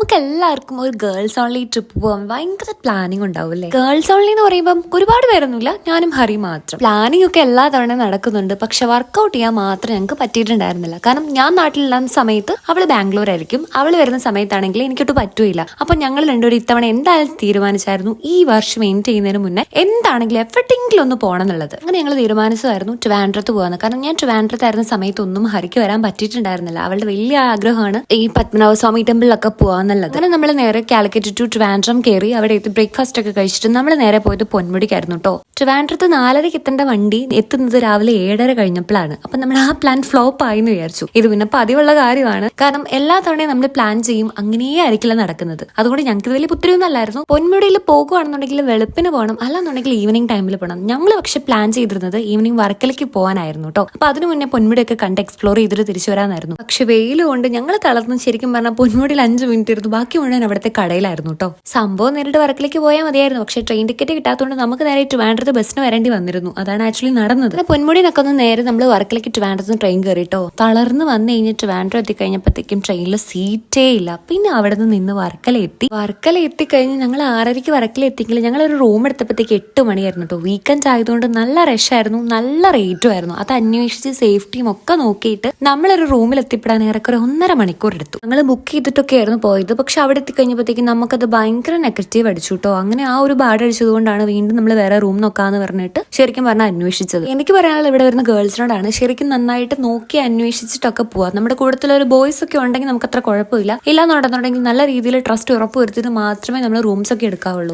നമുക്ക് എല്ലാവർക്കും ഒരു ഗേൾസ് ഓൺലി ട്രിപ്പ് പോകാൻ ഭയങ്കര പ്ലാനിങ് ഉണ്ടാവും അല്ലേ. ഗേൾസ് ഓൺലി എന്ന് പറയുമ്പോൾ ഒരുപാട് പേരൊന്നുമില്ല, ഞാനും ഹരി മാത്രം. പ്ലാനിങ് ഒക്കെ എല്ലാ തവണ നടക്കുന്നുണ്ട്, പക്ഷെ വർക്കൗട്ട് ചെയ്യാൻ മാത്രം ഞങ്ങൾക്ക് പറ്റിയിട്ടുണ്ടായിരുന്നില്ല. കാരണം ഞാൻ നാട്ടിലില്ലാത്ത സമയത്ത് അവള് ബാംഗ്ലൂർ ആയിരിക്കും, അവള് വരുന്ന സമയത്താണെങ്കിൽ എനിക്കൊട്ട് പറ്റൂല. അപ്പൊ ഞങ്ങൾ രണ്ടുപേരും ഇത്തവണ എന്തായാലും തീരുമാനിച്ചായിരുന്നു ഈ വർഷം എൻഡ് ചെയ്യുന്നതിന് മുന്നേ എന്താണെങ്കിലും എവിടെയെങ്കിലും ഒന്ന് പോകണം എന്നുള്ളത്. അങ്ങനെ ഞങ്ങൾ തീരുമാനിച്ചതായിരുന്നു ട്രിവാൻഡ്രത്ത് പോകാന്ന്. കാരണം ഞാൻ ട്രിവാൻഡ്രത്തായിരുന്ന സമയത്തൊന്നും ഹരിക്ക് വരാൻ പറ്റിയിട്ടുണ്ടായിരുന്നില്ല. അവളുടെ വലിയ ആഗ്രഹമാണ് ഈ പത്മനാഭസ്വാമി ടെമ്പിളിലൊക്കെ പോവാന്നുള്ളത്. അങ്ങനെ നമ്മൾ നേരെ കാലിക്കറ്റ് ടു ട്രിവാൻഡ്രം കയറി അവിടെ എത്തി ബ്രേക്ക്ഫാസ്റ്റ് ഒക്കെ കഴിച്ചിട്ട് നമ്മൾ നേരെ പോയത് പൊന്മുടിക്കായിരുന്നു കേട്ടോ. ട്രിവാൻഡ്രത്ത് 4:30 എത്തേണ്ട വണ്ടി എത്തുന്നത് രാവിലെ 7:30 കഴിഞ്ഞപ്പോഴാണ്. അപ്പൊ നമ്മൾ ആ പ്ലാൻ ഫ്ലോപ്പ് ആയി എന്ന് വിചാരിച്ചു. ഇത് പിന്നെ പതിവുള്ള കാര്യമാണ്, കാരണം എല്ലാ തവണയും നമ്മൾ പ്ലാൻ ചെയ്യും, അങ്ങനെയേ ആയിരിക്കില്ല നടക്കുന്നത്. അതുകൊണ്ട് ഞങ്ങൾക്ക് വലിയ പുത്തിരിയൊന്നും അല്ലായിരുന്നു. പൊന്മുടിയിൽ പോകുകയാണെന്നുണ്ടെങ്കിൽ വെളുപ്പിന് പോകണം, അല്ലാന്നുണ്ടെങ്കിൽ ഈവനിങ് ടൈമിൽ പോകണം. ഞങ്ങൾ പക്ഷെ പ്ലാൻ ചെയ്തിരുന്നത് ഈവനിങ് വർക്കലേക്ക് പോകാനായിരുന്നു കേട്ടോ. അപ്പൊ അതിനു മുന്നേ പൊന്മുടിയൊക്കെ കണ്ട് എക്സ്പ്ലോർ ചെയ്തിട്ട് തിരിച്ചു വരാനായിരുന്നു. പക്ഷെ വെയിൽ കൊണ്ട് ഞങ്ങൾ തളർന്ന് ശരിക്കും പറഞ്ഞാൽ പൊന്മുടിയിൽ 5 മിനിറ്റ് ഇരുന്നു, ബാക്കി മുഴുവൻ അവിടുത്തെ കടയിലായിരുന്നു കേട്ടോ. സംഭവം നേരിട്ട് വർക്കിലേക്ക് പോയാൽ മതിയായിരുന്നു, പക്ഷെ ട്രെയിൻ ടിക്കറ്റ് കിട്ടാത്തതുകൊണ്ട് നമുക്ക് നേരെ ട്രിവാൻഡ്രത്ത് ബസ്സിന് വരേണ്ടി വന്നിരുന്നു. അതാണ് ആക്ച്വലി നടന്നത്. പൊന്മുടിനൊക്കെ ഒന്ന് നേരെ നമ്മൾ വർക്കിലേക്ക് ട്രിവാൻഡ്രത്ത് ട്രെയിൻ കയറിട്ടോ. തളർന്ന് വന്നു കഴിഞ്ഞ് ട്രിവാൻഡ്രം എത്തിക്കഴിഞ്ഞപ്പോഴത്തേക്കും ട്രെയിനിൽ സീറ്റേ ഇല്ല. പിന്നെ അവിടെ നിന്ന് വർക്കല എത്തിക്കഴിഞ്ഞ് ഞങ്ങൾ 6:30 വർക്കല എത്തിയെങ്കിൽ ഞങ്ങൾ ഒരു റൂം എടുത്തപ്പോഴത്തേക്ക് 8 മണിയായിരുന്നു കേട്ടോ. വീക്കെൻഡ് ആയതുകൊണ്ട് നല്ല റഷായിരുന്നു, നല്ല റേറ്റും ആയിരുന്നു. അത് അന്വേഷിച്ച് സേഫ്റ്റിയും ഒക്കെ നോക്കിയിട്ട് നമ്മളൊരു റൂമിൽ എത്തിപ്പെടാൻ ഏറെക്കുറെ 1.5 മണിക്കൂർ എടുത്തു. ഞങ്ങൾ ബുക്ക് ചെയ്തിട്ടൊക്കെ ആയിരുന്നു പോയത്, പക്ഷെ അവിടെ എത്തിക്കഴിഞ്ഞപ്പോഴത്തേക്കും നമുക്കത് ഭയങ്കര നെഗറ്റീവ് അടിച്ചു കേട്ടോ. അങ്ങനെ ആ ഒരു ബാഡ് അടിച്ചതുകൊണ്ടാണ് വീണ്ടും നമ്മൾ വേറെ റൂം നോക്കാന്ന് പറഞ്ഞിട്ട് ശരിക്കും പറഞ്ഞാൽ അന്വേഷിച്ചത്. എനിക്ക് പറയാനുള്ള ഇവിടെ വരുന്ന ഗേൾസിനോടാണ് ശരിക്കും നന്നായിട്ട് നോക്കി അന്വേഷിച്ചിട്ടൊക്കെ പോവാ. നമ്മുടെ കൂട്ടത്തിലൊരു ബോയ്സ് ഒക്കെ ഉണ്ടെങ്കിൽ നമുക്ക് അത്ര കുഴപ്പമില്ല. ഇല്ലാന്നുണ്ടെന്നുണ്ടെങ്കിൽ നല്ല രീതിയിൽ ട്രസ്റ്റ് ഉറപ്പ് വരുത്തിയിട്ട് മാത്രമേ നമ്മൾ റൂംസ് ഒക്കെ എടുക്കാവുള്ളൂ.